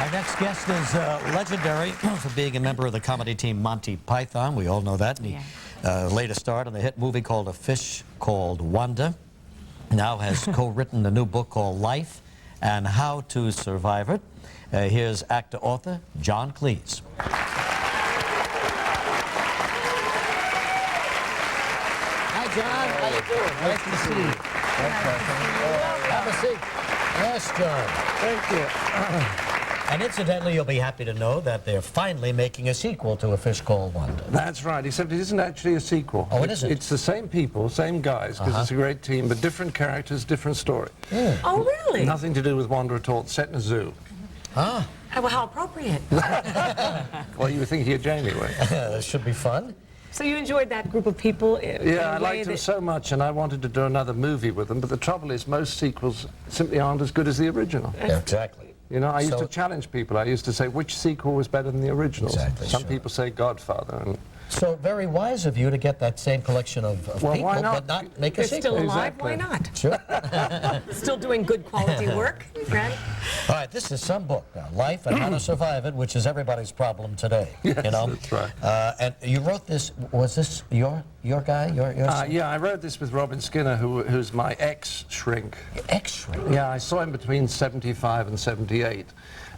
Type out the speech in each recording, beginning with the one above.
Our next guest is legendary for being a member of the comedy team Monty Python. We all know that. And he laid a start on the hit movie called A Fish Called Wanda. Now has co-written a new book called Life and How to Survive It. Here's actor-author John Cleese. Hi, John. How you doing? Nice to see you. Have a seat. Yes, John. Thank you. And incidentally, you'll be happy to know that they're finally making a sequel to A Fish Called Wanda. That's right, except it isn't actually a sequel. Oh, it isn't? It's the same people, same guys, because it's a great team, but different characters, different story. Oh, really? Nothing to do with Wanda at all. It's set in a zoo. Ah. Well, how appropriate. Well, you were thinking of Jamie, weren't you? This should be fun. So you enjoyed that group of people? Yeah, I liked them so much, and I wanted to do another movie with them, but the trouble is most sequels simply aren't as good as the original. Yeah, exactly. You know, I used to challenge people. I used to say, which sequel was better than the original? Exactly, Some people say Godfather. And so very wise of you to get that same collection of well, people, why not? but not make a They're sequel. still alive, Exactly. why not? Sure. Still doing good quality work, right? All right, this is some book now, Life and How to Survive It, which is everybody's problem today. Yes, you know? that's right. And you wrote this, was this your guy, your son? Yeah, I wrote this with Robin Skinner, who's my ex-shrink. X-ray. Yeah, I saw him between 75 and 78.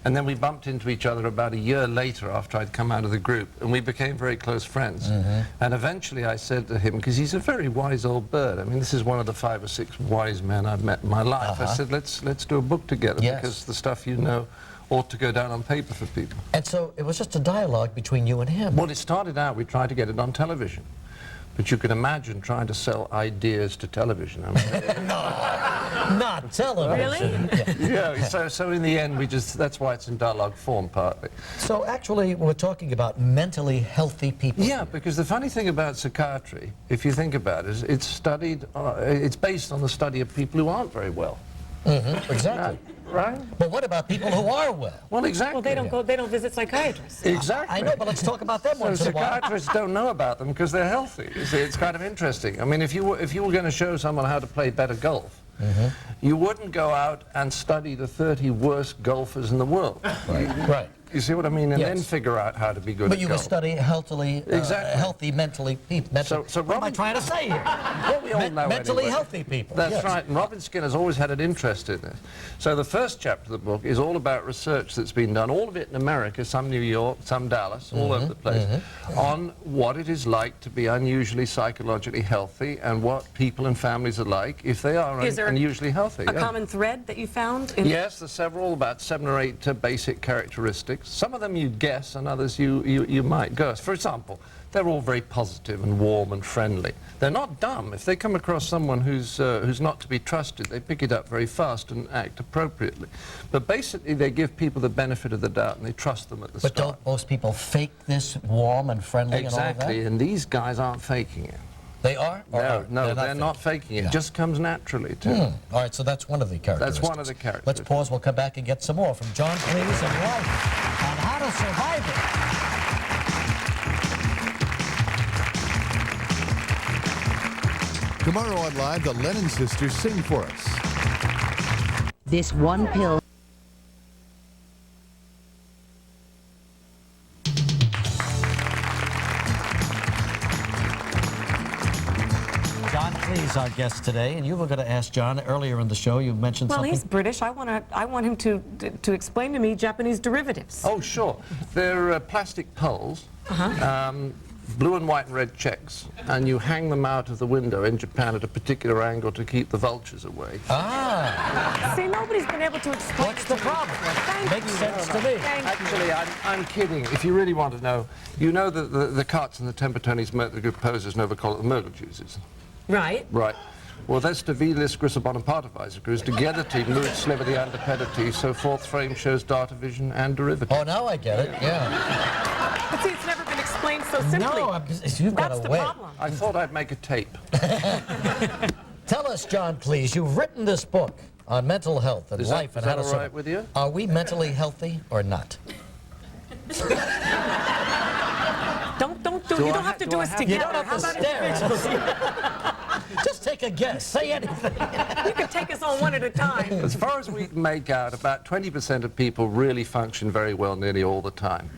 And then we bumped into each other about a year later after I'd come out of the group, and we became very close friends. And eventually I said to him, because he's a very wise old bird, I mean, this is one of the 5 or 6 wise men I've met in my life. I said, let's do a book together, because the stuff you know ought to go down on paper for people. And so it was just a dialogue between you and him. Well, it started out, we tried to get it on television. But you can imagine trying to sell ideas to television. I mean, Not television. Really? yeah, so in the end, that's why it's in dialogue form, partly. So actually, we're talking about mentally healthy people. Yeah, because the funny thing about psychiatry, if you think about it, is it's studied, it's based on the study of people who aren't very well. Exactly. Right? But what about people who are well? Well, exactly. Well, they don't visit psychiatrists. Exactly. I know, but let's talk about them once in a while. Psychiatrists don't know about them because they're healthy. You see, it's kind of interesting. I mean, if you were going to show someone how to play better golf, you wouldn't go out and study the 30 worst golfers in the world. Right. You see what I mean? And then figure out how to be good at golf. But you would study healthily, healthy mentally people. So what am I trying to say here? Well, we all know mentally anyway. healthy people. That's right, and Robin Skinner's always had an interest in this. So the first chapter of the book is all about research that's been done, all of it in America, some New York, some Dallas, all over the place, on what it is like to be unusually psychologically healthy and what people and families are like if they are unusually healthy. A common thread that you found? Yes, there's several, about 7 or 8 basic characteristics. Some of them you guess, and others you might guess. For example, they're all very positive and warm and friendly. They're not dumb. If they come across someone who's not to be trusted, they pick it up very fast and act appropriately. But basically, they give people the benefit of the doubt and they trust them at the start. But don't most people fake this warm and friendly and all of that? Exactly, and these guys aren't faking it. They are? No, they're not faking it. It just comes naturally, too. All right, so that's one of the characteristics. That's one of the characteristics. Let's pause. We'll come back and get some more from John Cleese and Life on How to Survive It. Tomorrow on Live, the Lennon sisters sing for us. This one pill. John Cleese, our guest today, and you were going to ask John earlier in the show. You mentioned something. Well, he's British. I want him to explain to me Japanese derivatives. Oh, sure. They're plastic poles. Blue and white and red checks, and you hang them out of the window in Japan at a particular angle to keep the vultures away. See, nobody's been able to explain. What's the problem? Makes sense to me. Actually, I'm kidding. If you really want to know, you know that the Carts and the Tempertonis the composers never call it the Murgle juices. Right. Right. Well, that's the Vilis Grisabon Partivisor together to mood sliver the underpedity, so fourth frame shows data vision and derivative. Oh, now I get it, yeah. But see, it's never been explained so simply. No, you've got That's to the wait. problem. I thought I'd make a tape. Tell us, John Cleese, you've written this book on mental health and life and how to survive. Is that all right with you? Are we mentally healthy or not? You don't have to do us together. You don't have to stare. Just take Take a guess. Say anything. You can take us on one at a time. As far as we can make out, about 20% of people really function very well nearly all the time.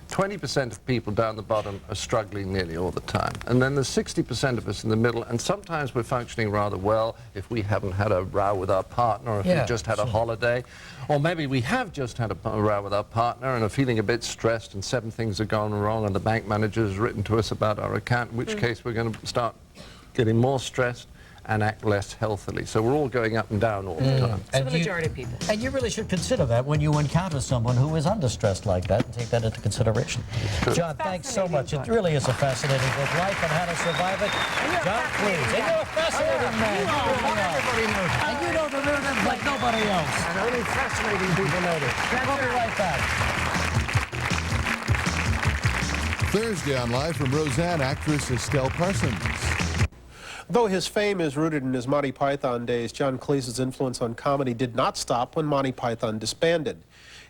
20% of people down the bottom are struggling nearly all the time. And then there's 60% of us in the middle, and sometimes we're functioning rather well if we haven't had a row with our partner, or if we've just had a holiday. Or maybe we have just had a row with our partner and are feeling a bit stressed and 7 things have gone wrong and the bank manager has written to us about our account, in which case we're going to start getting more stressed and act less healthily. So we're all going up and down all the time. So the majority of people. And you really should consider that when you encounter someone who is under stress like that, and take that into consideration. John, thanks so much. It really is a fascinating book, Life and How to Survive It. John Cleese. And you're a fascinating man. Everybody knows that. And you know the rhythms like nobody else. And only fascinating people know this. We'll be right back. Thursday on Live from Roseanne, actress Estelle Parsons. Though his fame is rooted in his Monty Python days, John Cleese's influence on comedy did not stop when Monty Python disbanded.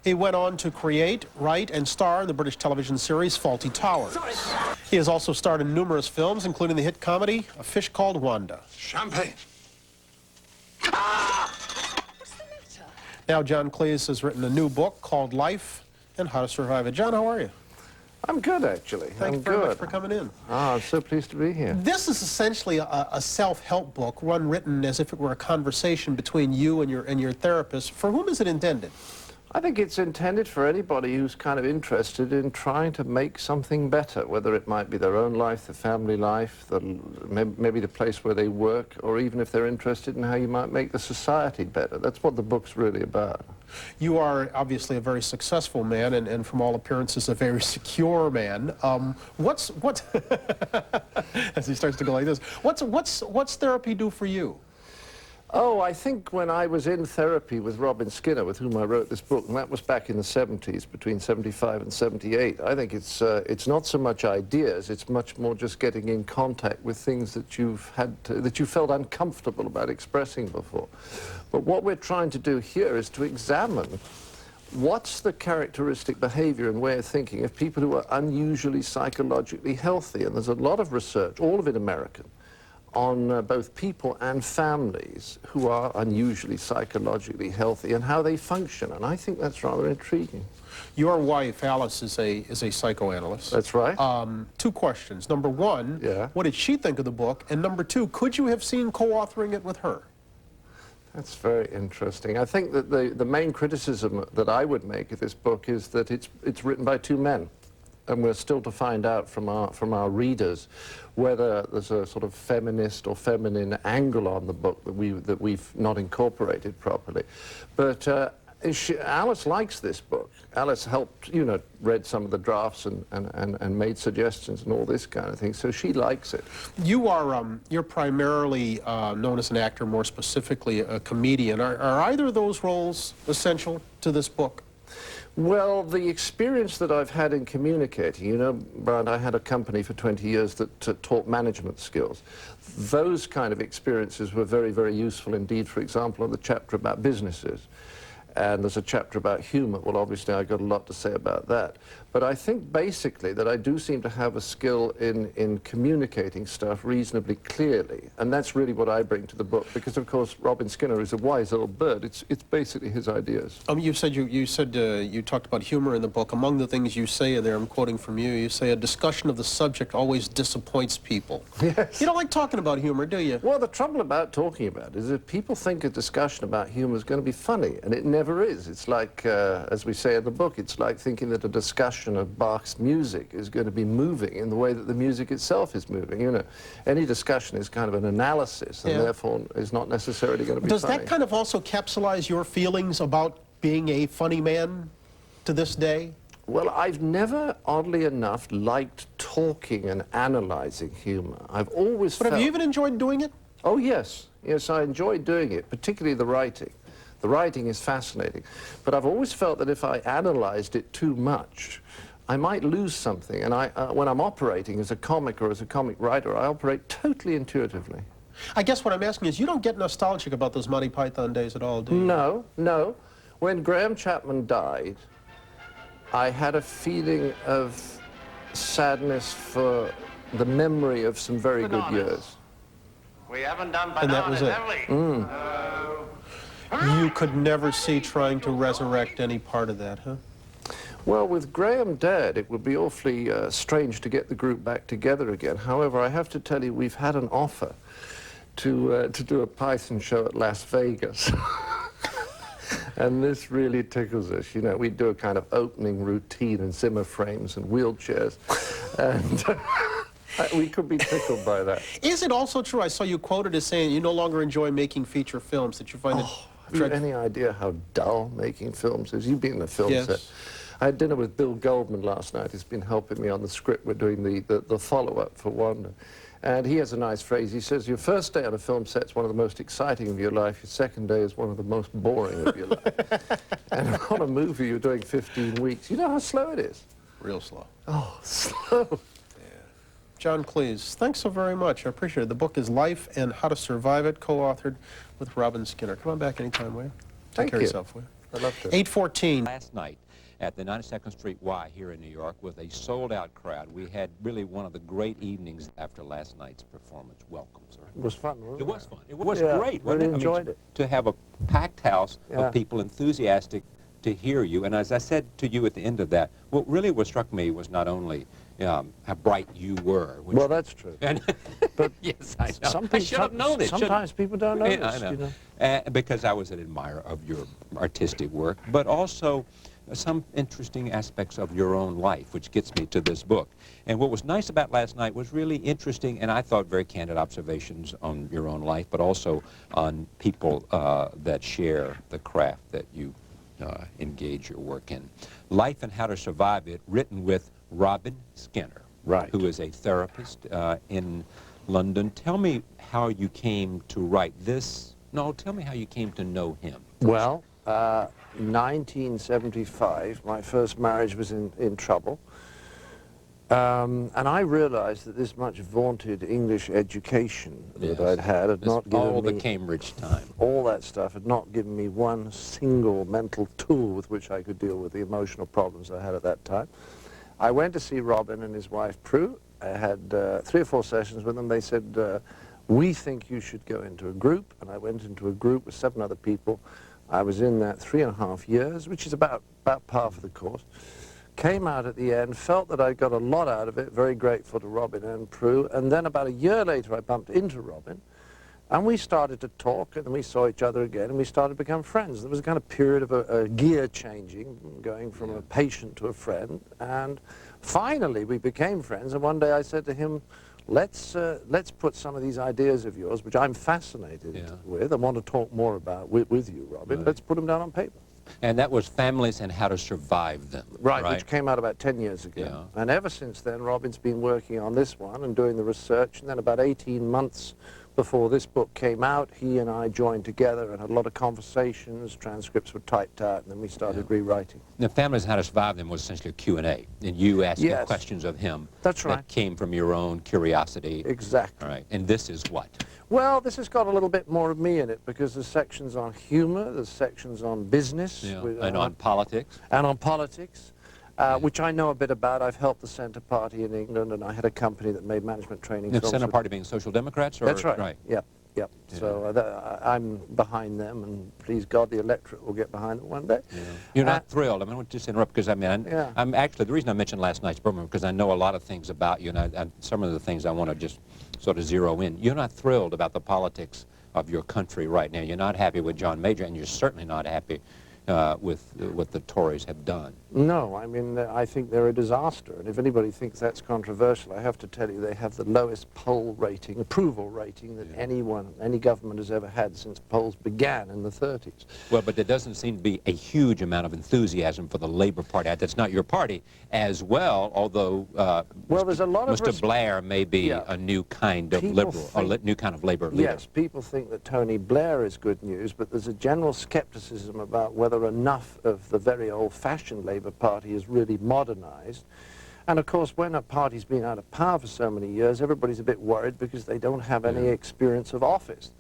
He went on to create, write, and star in the British television series Fawlty Towers. He has also starred in numerous films, including the hit comedy A Fish Called Wanda. Champagne. Now John Cleese has written a new book called Life and How to Survive It. John, how are you? I'm good, actually. Thank you very much for coming in. Ah, I'm so pleased to be here. This is essentially a self-help book, written as if it were a conversation between you and your therapist. For whom is it intended? I think it's intended for anybody who's kind of interested in trying to make something better, whether it might be their own life, their family life, maybe the place where they work, or even if they're interested in how you might make the society better. That's what the book's really about. You are obviously a very successful man, and from all appearances, a very secure man. As he starts to go like this, what's therapy do for you? Oh, I think when I was in therapy with Robin Skinner, with whom I wrote this book, and that was back in the 70s, between 75 and 78, I think it's not so much ideas, it's much more just getting in contact with things that that you felt uncomfortable about expressing before. But what we're trying to do here is to examine what's the characteristic behavior and way of thinking of people who are unusually psychologically healthy. And there's a lot of research, all of it American, on both people and families who are unusually psychologically healthy and how they function, and I think that's rather intriguing. Your wife, Alice, is a psychoanalyst. That's right. 2 questions. Number 1, what did she think of the book? And number 2, could you have seen co-authoring it with her? That's very interesting. I think that the main criticism that I would make of this book is that it's written by 2 men. And we're still to find out from our readers whether there's a sort of feminist or feminine angle on the book that we've not incorporated properly. But Alice likes this book. Alice helped, read some of the drafts and made suggestions and all this kind of thing. So she likes it. You're primarily known as an actor, more specifically a comedian. Are either of those roles essential to this book? Well, the experience that I've had in communicating, Brian, I had a company for 20 years that taught management skills. Those kind of experiences were very, very useful indeed. For example, on the chapter about businesses. And there's a chapter about humor. Well, obviously, I've got a lot to say about that. But I think basically that I do seem to have a skill in communicating stuff reasonably clearly. And that's really what I bring to the book. Because, of course, Robin Skinner is a wise old bird. It's basically his ideas. You said you talked about humor in the book. Among the things you say in there, I'm quoting from you, you say, a discussion of the subject always disappoints people. Yes. You don't like talking about humor, do you? Well, the trouble about talking about it is that people think a discussion about humor is going to be funny, and it never is. It's like, as we say in the book, it's like thinking that a discussion of Bach's music is going to be moving in the way that the music itself is moving. Any discussion is kind of an analysis, and therefore is not necessarily going to be Does funny. that kind of also capsulize your feelings about being a funny man to this day? Well, I've never, oddly enough, liked talking and analyzing humor. I've always But have you even enjoyed doing it? Oh, yes. Yes, I enjoy doing it, particularly the writing. The writing is fascinating. But I've always felt that if I analyzed it too much, I might lose something. And when I'm operating as a comic or as a comic writer, I operate totally intuitively. I guess what I'm asking is, you don't get nostalgic about those Monty Python days at all, do you? No, no. When Graham Chapman died, I had a feeling of sadness for the memory of some very good years. We haven't done And that was bananas, it. have we? You could never see trying to resurrect any part of that, huh? Well, with Graham dead, it would be awfully strange to get the group back together again. However, I have to tell you, we've had an offer to do a Python show at Las Vegas. And this really tickles us. You know, we do a kind of opening routine in Zimmer frames and wheelchairs. And we could be tickled by that. Is it also true, I saw you quoted as saying you no longer enjoy making feature films, that you find it Have you any idea how dull making films is? You've been in the film Yes. set. I had dinner with Bill Goldman last night. He's been helping me on the script. We're doing the follow-up for Wanda. And he has a nice phrase. He says, your first day on a film set is one of the most exciting of your life. Your second day is one of the most boring of your life. And on a movie, you're doing 15 weeks. You know how slow it is? real slow. Oh, slow. John Cleese, thanks so very much. I appreciate it. The book is Life and How to Survive It, co-authored with Robin Skinner. Come on back anytime, will you? Take care of yourself, will you? I'd love to. 8:14. Last night at the 92nd Street Y here in New York with a sold-out crowd. We had really one of the great evenings after last night's performance. Welcome, sir. It was fun, wasn't it? It was fun. It was Yeah, great. really Wasn't it? enjoyed it. To have a packed house Yeah. of people enthusiastic to hear you. And as I said to you at the end of that, what struck me was not only how bright you were. Which, Well, that's true. and But yes, I know. I should have known it. Sometimes people don't notice. Yeah, I know. You know. Because I was an admirer of your artistic work, but also some interesting aspects of your own life, which gets me to this book. And what was nice about last night was really interesting, and I thought very candid observations on your own life, but also on people that share the craft that you engage your work in. Life and How to Survive It, written with Robin Skinner, Right. who is a therapist in London. Tell me how you came to write this. No, tell me how you came to know him. Well, 1975, my first marriage was in trouble. And I realized that this much vaunted English education that I'd had not given all me... the Cambridge time. all that stuff had not given me one single mental tool with which I could deal with the emotional problems I had at that time. I went to see Robin and his wife, Prue. I had 3 or 4 sessions with them. They said, we think you should go into a group. And I went into a group with 7 other people. I was in that 3.5 years, which is about par for the course. Came out at the end, felt that I got a lot out of it, very grateful to Robin and Prue. And then about a year later, I bumped into Robin. And we started to talk, and then we saw each other again, and we started to become friends. There was a kind of period of a gear changing, going from a patient to a friend. And finally, we became friends. And one day I said to him, let's put some of these ideas of yours, which I'm fascinated with, and want to talk more about with you, Robin. Right. Let's put them down on paper. And that was Families and How to Survive Them. Right, which came out about 10 years ago. Yeah. And ever since then, Robin's been working on this one and doing the research. And then about 18 months before this book came out, he and I joined together and had a lot of conversations. Transcripts were typed out, and then we started rewriting. The Families and How to Survive Them was essentially a Q&A, and you asking Yes. questions of him. That's right. That came from your own curiosity. Exactly. All right. And this is what? Well, this has got a little bit more of me in it, because there's sections on humor, there's sections on business. And on politics. And on politics, which I know a bit about. I've helped the Centre Party in England, and I had a company that made management training. The Centre Party being Social Democrats? Or, That's right. Yep. Yep. Yeah. So I'm behind them, and please God, the electorate will get behind them one day. Yeah. You're not thrilled. I mean, I want to just interrupt, because I mean, Yeah. I'm actually, the reason I mentioned last night's program, because I know a lot of things about you, and some of the things I want to just sort of zero in. You're not thrilled about the politics of your country right now. You're not happy with John Major, and you're certainly not happy with what the Tories have done. No, I mean, I think they're a disaster, and if anybody thinks that's controversial, I have to tell you they have the lowest poll rating, approval rating, that any government has ever had since polls began in the 30s. Well, but there doesn't seem to be a huge amount of enthusiasm for the Labour Party. That's not your party as well, although well, there's a lot of Mr. Blair may be a new kind of liberal, a new kind of Labour leader. Yes, people think that Tony Blair is good news, but there's a general skepticism about whether enough of the very old-fashioned Labour Party is really modernized. And of course, when a party's been out of power for so many years, everybody's a bit worried because they don't have any experience of office.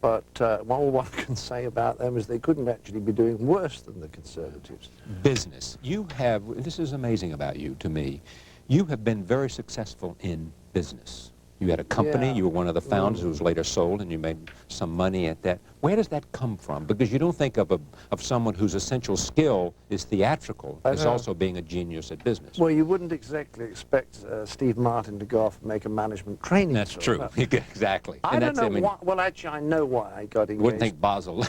But all one can say about them is they couldn't actually be doing worse than the Conservatives. Business. You have, this is amazing about you to me, you have been very successful in business. You had a company, Yeah. you were one of the founders who was later sold, and you made some money at that. Where does that come from? Because you don't think of someone whose essential skill is theatrical as also being a genius at business. Well, you wouldn't exactly expect Steve Martin to go off and make a management training That's film. true. Exactly. I And don't that's, know why. Well, actually, I know why I got engaged. You wouldn't think Basel.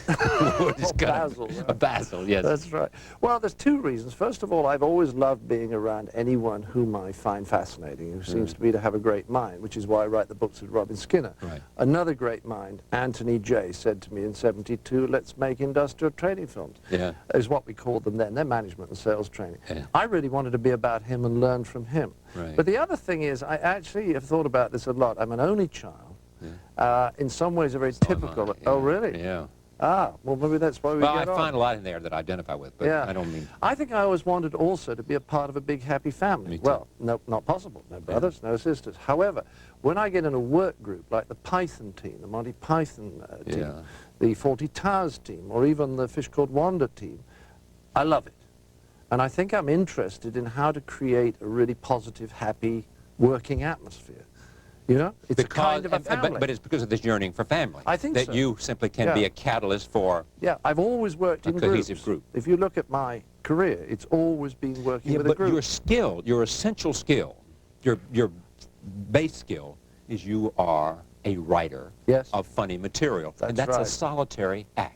Basil. Basil, yes. That's right. Well, there's two reasons. First of all, I've always loved being around anyone whom I find fascinating, who seems to me to have a great mind, which is why I write the books with Robin Skinner. Right. Another great mind, Anthony Jay, said to me in '72, let's make industrial training films. Yeah. Is what we called them then. They're management and sales training. Yeah. I really wanted to be about him and learn from him. Right. But the other thing is, I actually have thought about this a lot. I'm an only child. In some ways, a very typical... Yeah. Oh, really? Yeah. Ah, well, maybe that's why we Well, get I on. find a lot in there that I identify with, but I don't mean... I think I always wanted also to be a part of a big, happy family. Me too. Well, no, not possible. No brothers, no sisters. However, when I get in a work group like the Python team, the Monty Python team, the 40 Towers team, or even the Fish Called Wanda team, I love it. And I think I'm interested in how to create a really positive, happy working atmosphere. You know, it's a kind of a family. But it's because of this yearning for family. I think that so. you simply can be a catalyst for I've always worked in cohesive group. If you look at my career, it's always been working with a group. But your skill, your essential skill, your base skill is you are a writer of funny material. And that's a solitary act.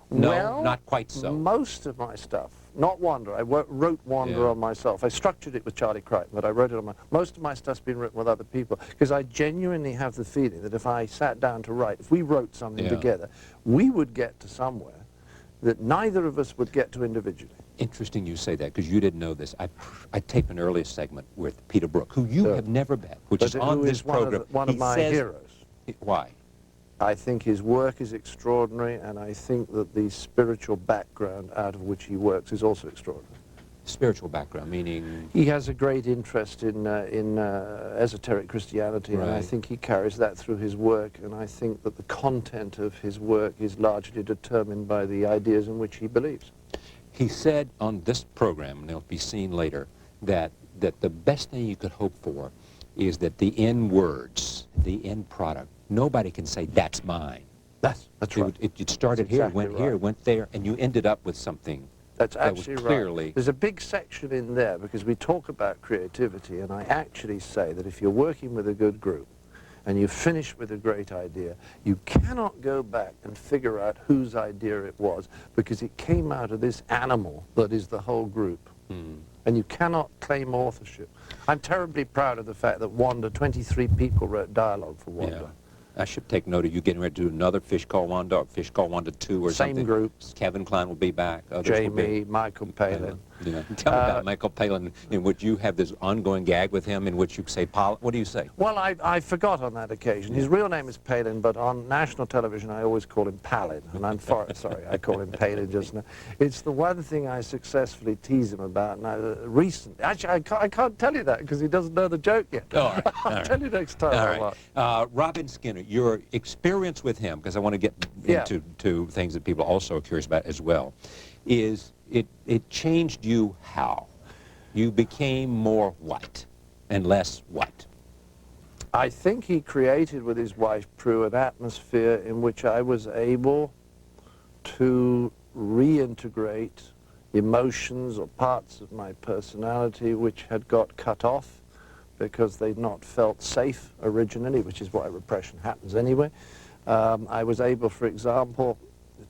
No, well, not quite so. Most of my stuff, not Wanda, I wrote Wanda on myself. I structured it with Charlie Crichton, but I wrote it on my... Most of my stuff's been written with other people, because I genuinely have the feeling that if I sat down to write, if we wrote something together, we would get to somewhere that neither of us would get to individually. Interesting you say that, because you didn't know this. I taped an earlier segment with Peter Brook, who you have never met, which is on this program. One of my heroes. Why? I think his work is extraordinary, and I think that the spiritual background out of which he works is also extraordinary. Spiritual background, meaning? He has a great interest in esoteric Christianity, and I think he carries that through his work, and I think that the content of his work is largely determined by the ideas in which he believes. He said on this program, and it'll be seen later, that the best thing you could hope for is that the end words, the end product, nobody can say, that's mine. That's right. It started here, went here, went there, and you ended up with something That's that absolutely was clearly... right. There's a big section in there, because we talk about creativity, and I actually say that if you're working with a good group, and you finish with a great idea, you cannot go back and figure out whose idea it was, because it came out of this animal that is the whole group. And you cannot claim authorship. I'm terribly proud of the fact that Wanda, 23 people wrote dialogue for Wanda. Yeah. I should take note of you getting ready to do another Fish Called Wanda, or Fish Called Wanda 2 or something. Same group. Kevin Kline will be back. Jamie, Michael Palin. Yeah. Tell me about Michael Palin, in which you have this ongoing gag with him, in which you say, what do you say? Well, I forgot on that occasion. His real name is Palin, but on national television I always call him Palin, and I'm sorry, I call him Palin just now. It's the one thing I successfully tease him about, and recently, actually I can't tell you that because he doesn't know the joke yet. All right. I'll tell you next time. All right. Robin Skinner, your experience with him, because I want to get into things that people also are curious about as well, is it changed you how? You became more white and less white. I think he created with his wife Prue an atmosphere in which I was able to reintegrate emotions or parts of my personality which had got cut off because they'd not felt safe originally, which is why repression happens anyway. I was able, for example,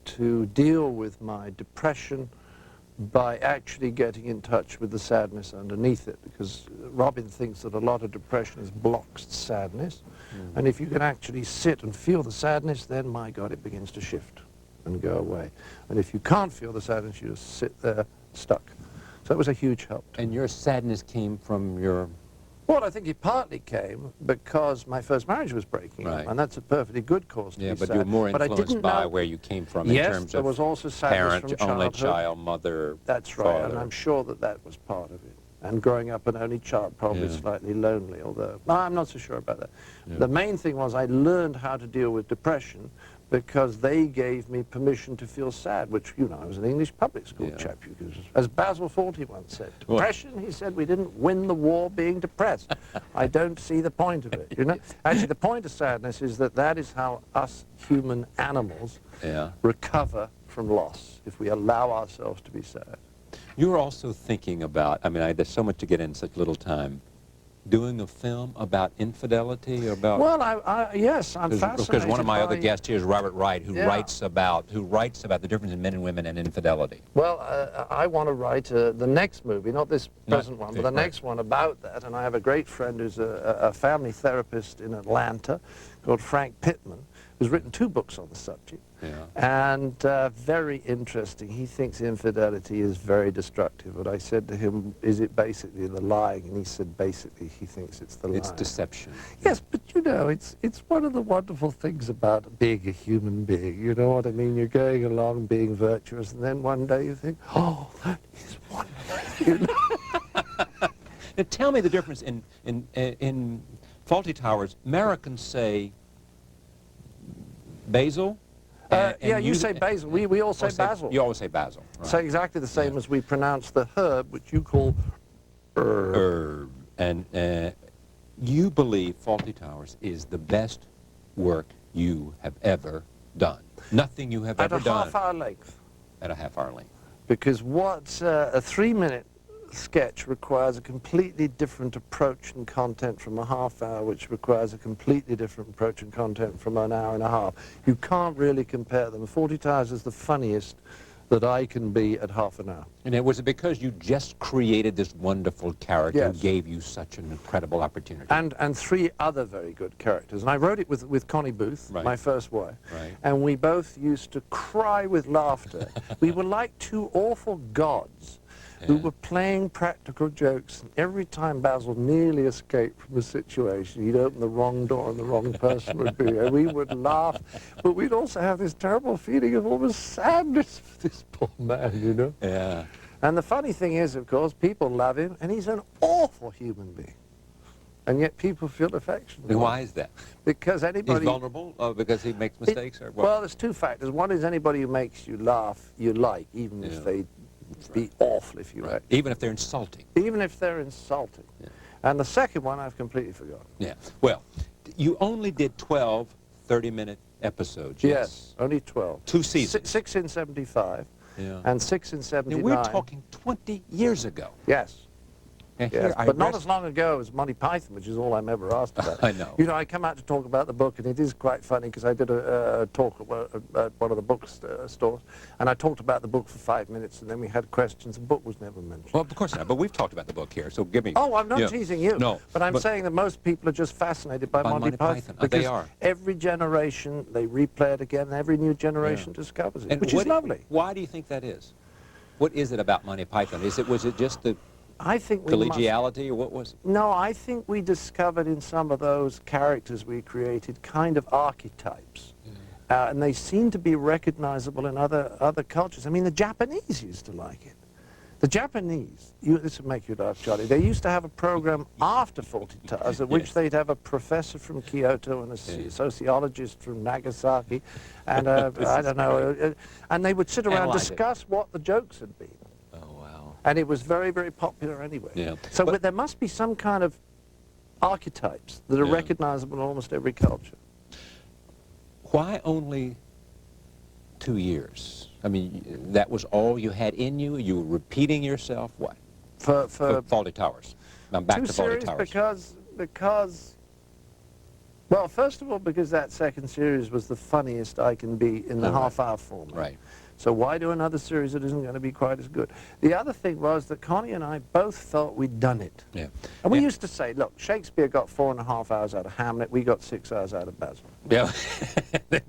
to deal with my depression by actually getting in touch with the sadness underneath it, because Robin thinks that a lot of depression is blocked sadness, and if you can actually sit and feel the sadness, then, my God, it begins to shift and go away. And if you can't feel the sadness, you just sit there stuck. So it was a huge help. And your sadness came from your... Well, I think it partly came because my first marriage was breaking up, and that's a perfectly good cause to be sad. But you were more influenced by where you came from in terms of there was also sadness from childhood. only child, mother, That's right, and I'm sure that that was part of it. And growing up an only child, probably slightly lonely, although I'm not so sure about that. The main thing was I learned how to deal with depression because they gave me permission to feel sad, which, you know, I was an English public school chap. As Basil Fawlty once said, depression, he said, we didn't win the war being depressed. I don't see the point of it, you know? Actually, the point of sadness is that that is how us human animals recover from loss, if we allow ourselves to be sad. You were also thinking about, I mean, there's so much to get in such little time, doing a film about infidelity or about... Well, yes, I'm fascinated because one of my other by- guests here is Robert Wright, who writes about the difference in men and women and infidelity. Well, I want to write the next movie, not this present one, but the next one about that. And I have a great friend who's a family therapist in Atlanta called Frank Pittman, who's written 2 books on the subject. And very interesting. He thinks infidelity is very destructive. But I said to him, is it basically the lying? And he said, basically, he thinks it's the lying. It's deception. Yes, but you know, it's one of the wonderful things about being a human being. You know what I mean? You're going along being virtuous, and then one day you think, oh, that is wonderful. You know? Now, tell me the difference in Fawlty Towers. Americans say basil. Yeah, you say basil. We all say basil. You always say basil. Right. So exactly the same as we pronounce the herb, which you call herb. Herb. And you believe Fawlty Towers is the best work you have ever done. Nothing you have ever done. At a half-hour length. At a half-hour length. Because what a 3-minute sketch requires a completely different approach and content from a half-hour, which requires a completely different approach and content from an hour and a half. You can't really compare them. Fawlty Towers is the funniest that I can be at half an hour. And it was because you just created this wonderful character who gave you such an incredible opportunity. And 3 other very good characters. And I wrote it with Connie Booth, my first wife. Right. And we both used to cry with laughter. We were like 2 awful gods who were playing practical jokes, and every time Basil nearly escaped from a situation, he'd open the wrong door and the wrong person would be there. We would laugh, but we'd also have this terrible feeling of almost sadness for this poor man, you know? Yeah. And the funny thing is, of course, people love him, and he's an awful human being. And yet people feel affection. And why is that? Because anybody... He's vulnerable? Because he makes mistakes? Or what? Well, there's 2 factors. One is anybody who makes you laugh, you like, even if they be awful, if you like. Even if they're insulting. Even if they're insulting. Yeah. And the second one I've completely forgotten. Yeah. Well, you only did 12 30-minute episodes. Yes, only 12. 2 seasons. 6 in 75 and 6 in 79. Now, we're talking 20 years ago. Yes. And Yes, here I but not rest- as long ago as Monty Python, which is all I'm ever asked about. I know. You know, I come out to talk about the book, and it is quite funny, because I did a talk at one of the bookstores, and I talked about the book for 5 minutes, and then we had questions. The book was never mentioned. Well, of course not, but we've talked about the book here, so give me... Oh, I'm not teasing you. No. But I'm saying that most people are just fascinated by Monty Python. They Because are. every generation, they replay it again, and every new generation discovers it, And which is lovely. Why do you think that is? What is it about Monty Python? Was it just the I think we collegiality, or what was it? No, I think we discovered in some of those characters we created kind of archetypes. And they seem to be recognizable in other cultures. I mean, the Japanese used to like it. The Japanese, this would make you laugh, Charlie, they used to have a program after Fawlty Towers at which they'd have a professor from Kyoto and a sociologist from Nagasaki and I don't know, and they would sit around and discuss what the jokes had been. And it was very, very popular anyway. Yeah. So but there must be some kind of archetypes that are recognizable in almost every culture. Why only 2 years? I mean, that was all you had in you? You were repeating yourself? What? For Fawlty Towers. I'm back to Fawlty Towers. Because, well, first of all, because that second series was the funniest I can be in the half-hour format. Right. So why do another series that isn't going to be quite as good? The other thing was that Connie and I both felt we'd done it. Yeah. And we used to say, look, Shakespeare got 4.5 hours out of Hamlet, we got 6 hours out of Basil. Yeah.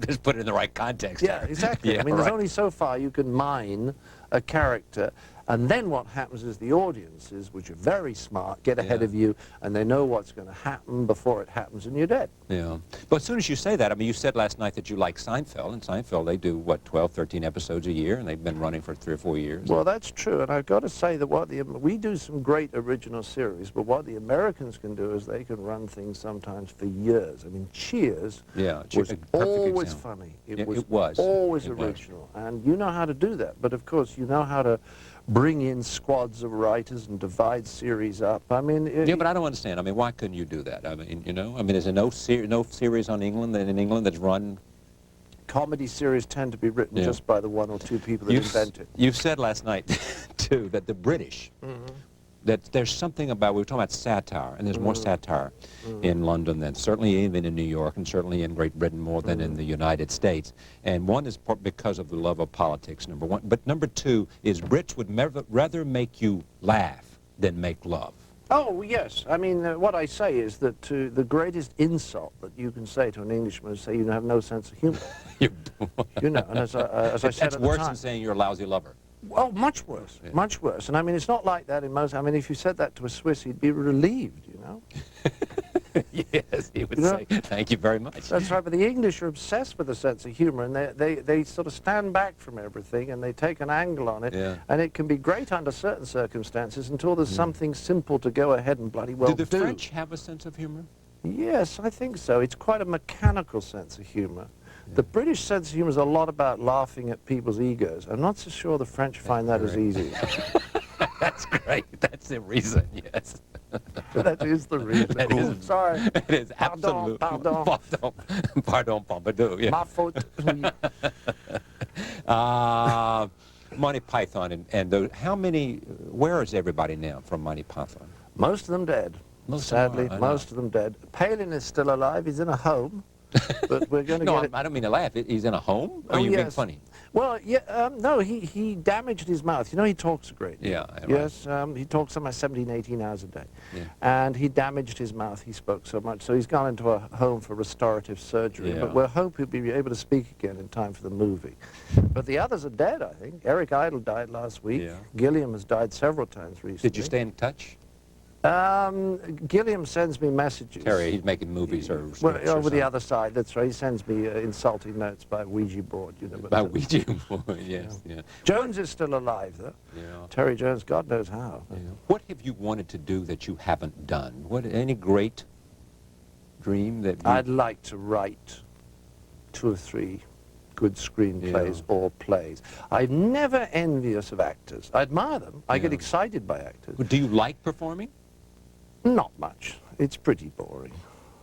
Just put it in the right context. Yeah, exactly. Yeah, I mean, there's only so far you can mine a character. And then what happens is the audiences, which are very smart, get ahead of you, and they know what's going to happen before it happens, and you're dead. Yeah. But as soon as you say that, I mean, you said last night that you like Seinfeld, and Seinfeld, they do, what, 12, 13 episodes a year, and they've been running for 3 or 4 years. Well, that's true, and I've got to say that we do some great original series, but what the Americans can do is they can run things sometimes for years. I mean, Cheers was always funny. It was always original, and you know how to do that. But of course, you know how to bring in squads of writers and divide series up. I mean, yeah, but I don't understand. I mean, why couldn't you do that? I mean, you know, I mean, is there no series on England in England that's run? Comedy series tend to be written just by the 1 or 2 people that invent it. You said last night, too, that the British, that there's something about, we were talking about satire, and there's more satire in London than certainly even in New York, and certainly in Great Britain more than in the United States. And one is because of the love of politics, number one. But number 2 is Brits would rather make you laugh than make love. Oh, yes. I mean, what I say is that the greatest insult that you can say to an Englishman is say you have no sense of humor. You know, and as I said at the time, that's worse than saying you're a lousy lover. Well, much worse, much worse. And I mean, it's not like that in most. I mean, if you said that to a Swiss, he'd be relieved, you know. Yes, he would say, thank you very much. That's right, but the English are obsessed with a sense of humor, and they sort of stand back from everything, and they take an angle on it, and it can be great under certain circumstances until there's something simple to go ahead and bloody well do. Do the French have a sense of humor? Yes, I think so. It's quite a mechanical sense of humor. The British sense of humor is a lot about laughing at people's egos. I'm not so sure the French find that as easy. That's great. That's the reason, yes. That is the reason. That is, sorry. It is absolute. Pardon. Pardon, Pompidou. Yeah. Ma faute. Monty Python and how many, where is everybody now from Monty Python? Most of them dead. Sadly, most of them dead. Palin is still alive. He's in a home. But we're going to get it. I don't mean to laugh. He's in a home? Or are you being funny? Well, yeah, no, he damaged his mouth. You know, he talks a great deal. Yeah. Yes, he talks somewhere 17, 18 hours a day. Yeah. And he damaged his mouth. He spoke so much. So he's gone into a home for restorative surgery. Yeah. But we'll hope he'll be able to speak again in time for the movie. But the others are dead, I think. Eric Idle died last week. Yeah. Gilliam has died several times recently. Did you stay in touch? Gilliam sends me messages. Terry, he's making movies or over the other side, that's right. He sends me insulting notes by Ouija board, you know. By Ouija board, yes, yeah. Jones is still alive, though. Yeah. Terry Jones, God knows how. Yeah. What have you wanted to do that you haven't done? Any great dream that I'd like to write 2 or 3 good screenplays or plays. I'm never envious of actors. I admire them. I get excited by actors. Do you like performing? Not much. It's pretty boring.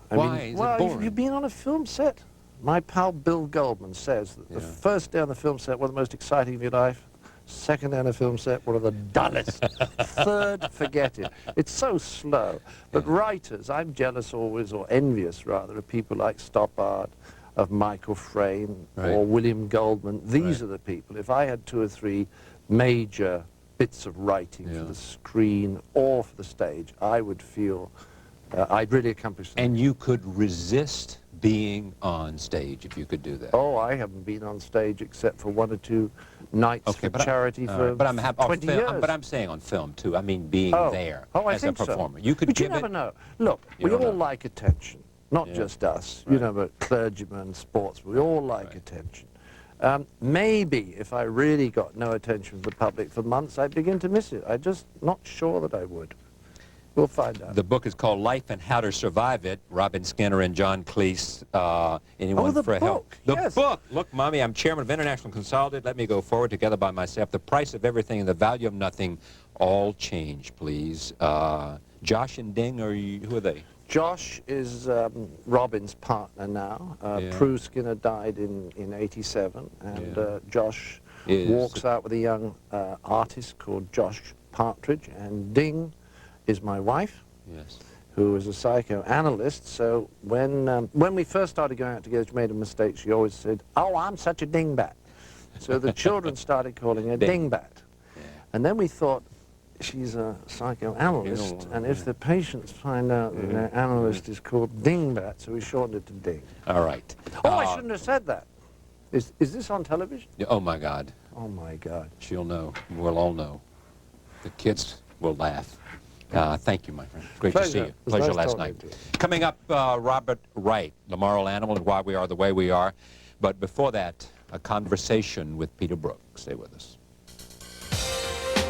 Why is it boring? You've been on a film set. My pal Bill Goldman says that the first day on the film set, one of the most exciting of your life. Second day on the film set, one of the dullest. Third, forget it. It's so slow. But writers, I'm jealous always, or envious rather, of people like Stoppard, of Michael Frayn, or William Goldman. These are the people. If I had 2 or 3 major bits of writing for the screen or for the stage, I would feel I'd really accomplished something. And you could resist being on stage if you could do that? Oh, I haven't been on stage except for 1 or 2 nights for charity for 20 years. But I'm saying on film, too. I mean being there as a performer. You could you never know. Look, we all like attention. Not just us, you know, but clergymen, sports, we all like attention. Maybe if I really got no attention from the public for months, I'd begin to miss it. I'm just not sure that I would. We'll find out. The book is called Life and How to Survive It. Robin Skinner and John Cleese. Anyone for help? The book. Look, Mommy, I'm chairman of International Consolidated. Let me go forward together by myself. The price of everything and the value of nothing. All change, please. Josh and Ding, who are they? Josh is Robin's partner now. Prue Skinner died in 87, and Josh walks out with a young artist called Josh Partridge, and Ding is my wife, who is a psychoanalyst. So when we first started going out together, she made a mistake. She always said, "Oh, I'm such a dingbat." So the children started calling her Dingbat. And then we thought, she's a psychoanalyst, and if the patients find out that their analyst is called Dingbat, so we shortened it to Ding. All right. Oh, I shouldn't have said that. Is this on television? Oh, my God. Oh, my God. She'll know. We'll all know. The kids will laugh. Thank you, my friend. Great to see you. Pleasure Nice last talking night. to you. Coming up, Robert Wright, The Moral Animal and Why We Are the Way We Are. But before that, a conversation with Peter Brook. Stay with us.